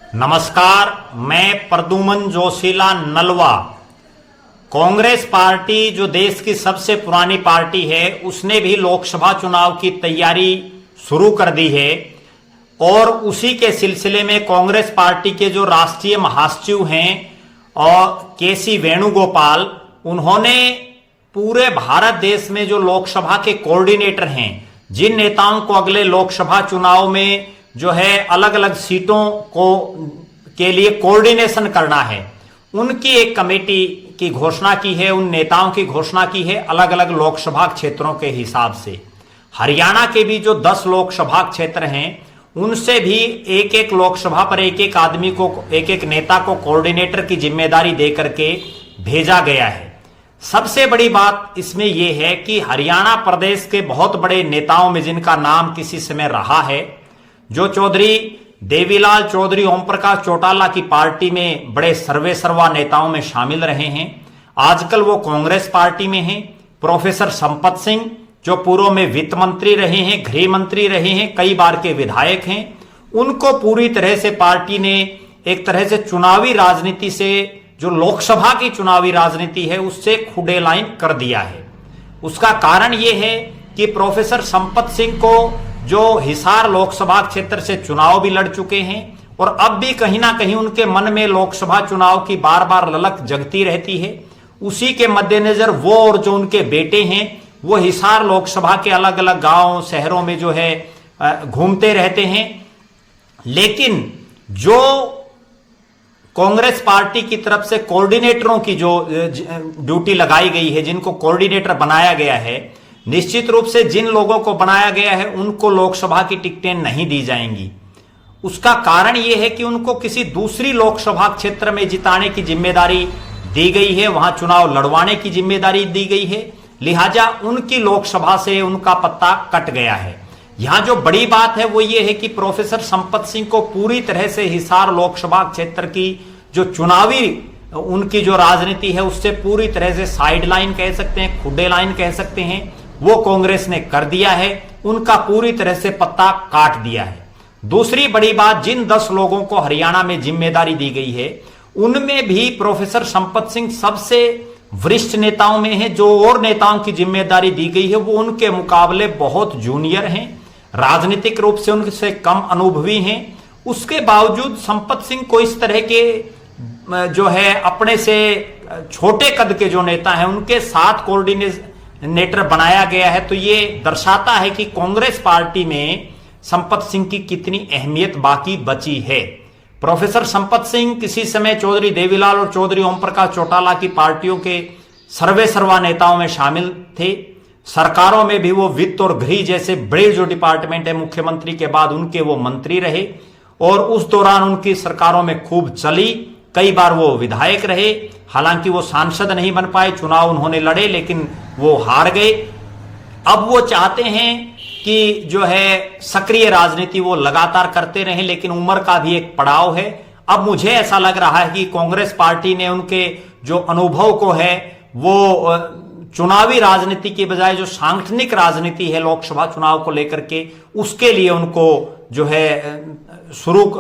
नमस्कार, मैं प्रद्युमन जोशीला नलवा। कांग्रेस पार्टी जो देश की सबसे पुरानी पार्टी है, उसने भी लोकसभा चुनाव की तैयारी शुरू कर दी है और उसी के सिलसिले में कांग्रेस पार्टी के जो राष्ट्रीय महासचिव हैं और केसी वेणुगोपाल, उन्होंने पूरे भारत देश में जो लोकसभा के कोऑर्डिनेटर हैं, जिन नेताओं को अगले लोकसभा चुनाव में जो है अलग अलग सीटों को के लिए कोऑर्डिनेशन करना है, उनकी एक कमेटी की घोषणा की है। उन नेताओं की घोषणा की है अलग अलग लोकसभा क्षेत्रों के हिसाब से। हरियाणा के भी जो 10 लोकसभा क्षेत्र हैं, उनसे भी एक एक लोकसभा पर एक एक आदमी को, एक एक नेता को कोऑर्डिनेटर की जिम्मेदारी देकर के भेजा गया है। सबसे बड़ी बात इसमें यह है कि हरियाणा प्रदेश के बहुत बड़े नेताओं में जिनका नाम किसी समय रहा है, जो चौधरी देवीलाल चौधरी ओम प्रकाश चौटाला की पार्टी में बड़े सर्वेसर्वा नेताओं में शामिल रहे हैं, आजकल वो कांग्रेस पार्टी में हैं। प्रोफेसर संपत सिंह, जो पूर्व में वित्त मंत्री रहे हैं, गृह मंत्री रहे हैं, कई बार के विधायक हैं, उनको पूरी तरह से पार्टी ने एक तरह से चुनावी राजनीति से, जो लोकसभा की चुनावी राजनीति है, उससे खुडे लाइन कर दिया है। उसका कारण यह है कि प्रोफेसर संपत सिंह को, जो हिसार लोकसभा क्षेत्र से चुनाव भी लड़ चुके हैं और अब भी कहीं ना कहीं उनके मन में लोकसभा चुनाव की बार बार ललक जगती रहती है, उसी के मद्देनजर वो और जो उनके बेटे हैं, वो हिसार लोकसभा के अलग अलग गांव शहरों में जो है घूमते रहते हैं। लेकिन जो कांग्रेस पार्टी की तरफ से कोऑर्डिनेटरों की जो ड्यूटी लगाई गई है, जिनको कोऑर्डिनेटर बनाया गया है, निश्चित रूप से जिन लोगों को बनाया गया है उनको लोकसभा की टिकटें नहीं दी जाएंगी। उसका कारण यह है कि उनको किसी दूसरी लोकसभा क्षेत्र में जिताने की जिम्मेदारी दी गई है, वहां चुनाव लड़वाने की जिम्मेदारी दी गई है, लिहाजा उनकी लोकसभा से उनका पत्ता कट गया है। यहां जो बड़ी बात है वो ये है कि प्रोफेसर संपत सिंह को पूरी तरह से हिसार लोकसभा क्षेत्र की जो चुनावी उनकी जो राजनीति है, उससे पूरी तरह से साइड लाइन कह सकते हैं, खुडे लाइन कह सकते हैं, वो कांग्रेस ने कर दिया है। उनका पूरी तरह से पत्ता काट दिया है। दूसरी बड़ी बात, जिन 10 लोगों को हरियाणा में जिम्मेदारी दी गई है, उनमें भी प्रोफेसर संपत सिंह सबसे वरिष्ठ नेताओं में है। जो और नेताओं की जिम्मेदारी दी गई है, वो उनके मुकाबले बहुत जूनियर हैं, राजनीतिक रूप से उनसे कम अनुभवी हैं। उसके बावजूद संपत सिंह को इस तरह के जो है अपने से छोटे कद के जो नेता हैं, उनके साथ कोऑर्डिनेटर बनाया गया है। तो ये दर्शाता है कि कांग्रेस पार्टी में संपत सिंह की कितनी अहमियत बाकी बची है। प्रोफेसर संपत सिंह किसी समय चौधरी देवीलाल और चौधरी ओम प्रकाश चौटाला की पार्टियों के सर्वेसर्वा नेताओं में शामिल थे। सरकारों में भी वो वित्त और गृह जैसे बड़े जो डिपार्टमेंट है, मुख्यमंत्री के बाद उनके वो मंत्री रहे और उस दौरान उनकी सरकारों में खूब चली। कई बार वो विधायक रहे, हालांकि वो सांसद नहीं बन पाए, चुनाव उन्होंने लड़े लेकिन वो हार गए। अब वो चाहते हैं कि जो है सक्रिय राजनीति वो लगातार करते रहें, लेकिन उम्र का भी एक पड़ाव है। अब मुझे ऐसा लग रहा है कि कांग्रेस पार्टी ने उनके जो अनुभव को है, वो चुनावी राजनीति के बजाय जो सांगठनिक राजनीति है लोकसभा चुनाव को लेकर के, उसके लिए उनको जो है शुरू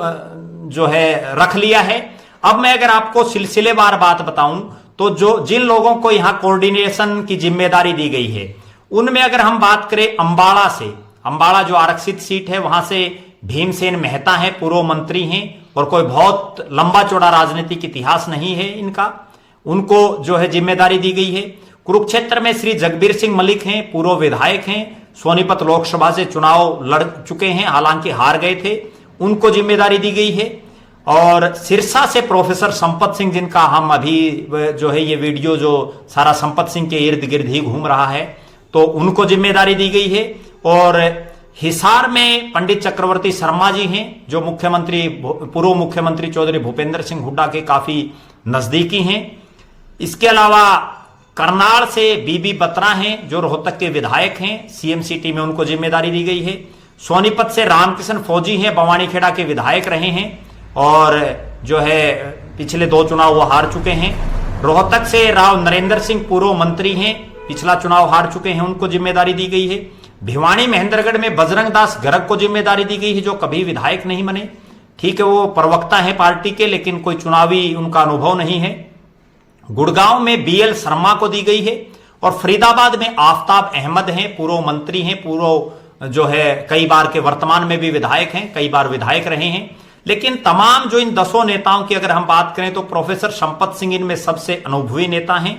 जो है रख लिया है। अब मैं अगर आपको सिलसिलेवार बात बताऊं, तो जो जिन लोगों को यहां कोऑर्डिनेशन की जिम्मेदारी दी गई है, उनमें अगर हम बात करें अंबाला से, अंबाला जो आरक्षित सीट है, वहां से भीमसेन मेहता है, पूर्व मंत्री हैं और कोई बहुत लंबा चौड़ा राजनीतिक इतिहास नहीं है इनका, उनको जो है जिम्मेदारी दी गई है। कुरुक्षेत्र में श्री जगबीर सिंह मलिक हैं, पूर्व विधायक हैं, सोनीपत लोकसभा से चुनाव लड़ चुके हैं, हालांकि हार गए थे, उनको जिम्मेदारी दी गई है। और सिरसा से प्रोफेसर संपत सिंह, जिनका हम अभी जो है ये वीडियो जो सारा संपत सिंह के इर्द गिर्द ही घूम रहा है, तो उनको जिम्मेदारी दी गई है। और हिसार में पंडित चक्रवर्ती शर्मा जी हैं, जो मुख्यमंत्री पूर्व मुख्यमंत्री चौधरी भूपेंद्र सिंह हुड्डा के काफी नजदीकी हैं। इसके अलावा करनाल से बीबी बत्रा हैं, जो रोहतक के विधायक हैं, सीएमसीटी में उनको जिम्मेदारी दी गई है। सोनीपत से रामकिशन फौजी हैं, बवानीखेड़ा के विधायक रहे हैं और जो है पिछले 2 चुनाव वो हार चुके हैं। रोहतक से राव नरेंद्र सिंह पूर्व मंत्री हैं, पिछला चुनाव हार चुके हैं, उनको जिम्मेदारी दी गई है। भिवानी महेंद्रगढ़ में बजरंग दास गर्ग को जिम्मेदारी दी गई है, जो कभी विधायक नहीं बने। ठीक है, वो प्रवक्ता है पार्टी के, लेकिन कोई चुनावी उनका अनुभव नहीं है। गुड़गांव में बीएल शर्मा को दी गई है और फरीदाबाद में आफताब अहमद हैं, पूर्व मंत्री हैं, पूर्व जो है कई बार के वर्तमान में भी विधायक हैं, कई बार विधायक रहे हैं। लेकिन तमाम जो इन 10 नेताओं की अगर हम बात करें तो प्रोफेसर संपत सिंह इनमें सबसे अनुभवी नेता हैं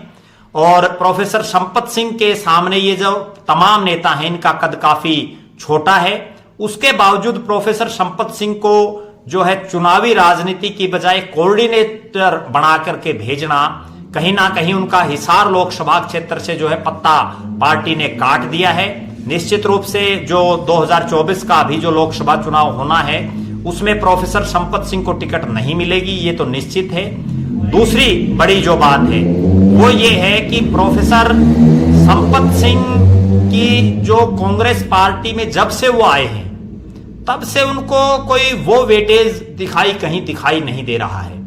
और प्रोफेसर संपत सिंह के सामने ये जो तमाम नेता हैं इनका कद काफी छोटा है। उसके बावजूद प्रोफेसर संपत सिंह को जो है चुनावी राजनीति की बजाय कोऑर्डिनेटर बना करके भेजना, कहीं ना कहीं उनका हिसार लोकसभा क्षेत्र से जो है पत्ता पार्टी ने काट दिया है। निश्चित रूप से जो 2024 का अभी जो लोकसभा चुनाव होना है उसमें प्रोफेसर संपत सिंह को टिकट नहीं मिलेगी, ये तो निश्चित है। दूसरी बड़ी जो बात है वो ये है कि प्रोफेसर संपत सिंह की जो कांग्रेस पार्टी में जब से वो आए हैं तब से उनको कोई वो वेटेज कहीं दिखाई नहीं दे रहा है।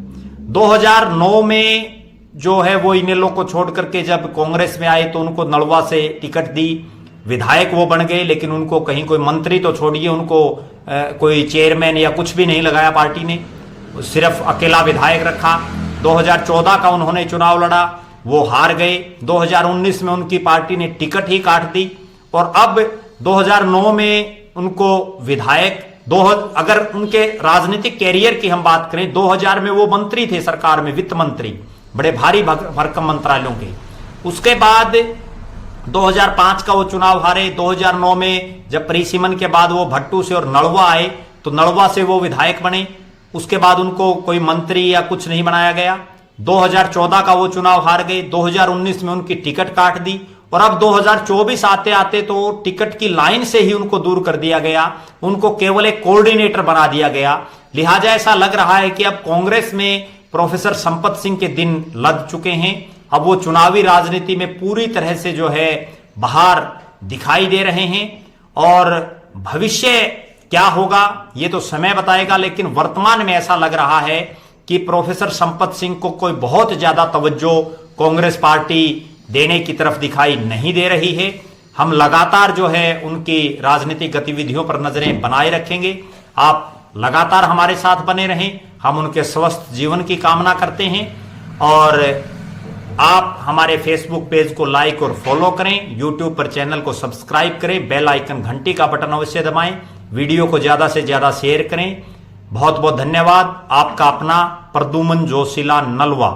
2009 में जो है वो इनेलो को छोड़ करके जब कांग्रेस में आए तो उनको नलवा से टिकट दी, विधायक वो बन गए, लेकिन उनको कहीं कोई मंत्री तो छोड़िए, उनको कोई चेयरमैन या कुछ भी नहीं लगाया पार्टी ने, सिर्फ अकेला विधायक रखा। 2014 का उन्होंने चुनाव लड़ा, वो हार गए। 2019 में उनकी पार्टी ने टिकट ही काट दी और अब 2009 में उनको विधायक अगर उनके राजनीतिक कैरियर की हम बात करें, 2000 में वो मंत्री थे सरकार में, वित्त मंत्री, बड़े भारी भरकम मंत्रालयों के। उसके बाद 2005 का वो चुनाव हारे। 2009 में जब परिसीमन के बाद वो भट्टू से और नलवा आए तो नलवा से वो विधायक बने। उसके बाद उनको कोई मंत्री या कुछ नहीं बनाया गया। 2014 का वो चुनाव हार गए। 2019 में उनकी टिकट काट दी और अब 2024 आते आते तो टिकट की लाइन से ही उनको दूर कर दिया गया, उनको केवल एक कोऑर्डिनेटर बना दिया गया। लिहाजा ऐसा लग रहा है कि अब कांग्रेस में प्रोफेसर संपत सिंह के दिन लग चुके हैं। अब वो चुनावी राजनीति में पूरी तरह से जो है बाहर दिखाई दे रहे हैं और भविष्य क्या होगा ये तो समय बताएगा, लेकिन वर्तमान में ऐसा लग रहा है कि प्रोफेसर संपत सिंह को कोई बहुत ज्यादा तवज्जो कांग्रेस पार्टी देने की तरफ दिखाई नहीं दे रही है। हम लगातार जो है उनकी राजनीतिक गतिविधियों पर नजरें बनाए रखेंगे। आप लगातार हमारे साथ बने रहें, हम उनके स्वस्थ जीवन की कामना करते हैं और आप हमारे फेसबुक पेज को लाइक और फॉलो करें, यूट्यूब पर चैनल को सब्सक्राइब करें, बेल आइकन घंटी का बटन अवश्य दबाएं, वीडियो को ज्यादा से ज्यादा शेयर करें। बहुत बहुत धन्यवाद। आपका अपना प्रद्युमन जोशीला नलवा।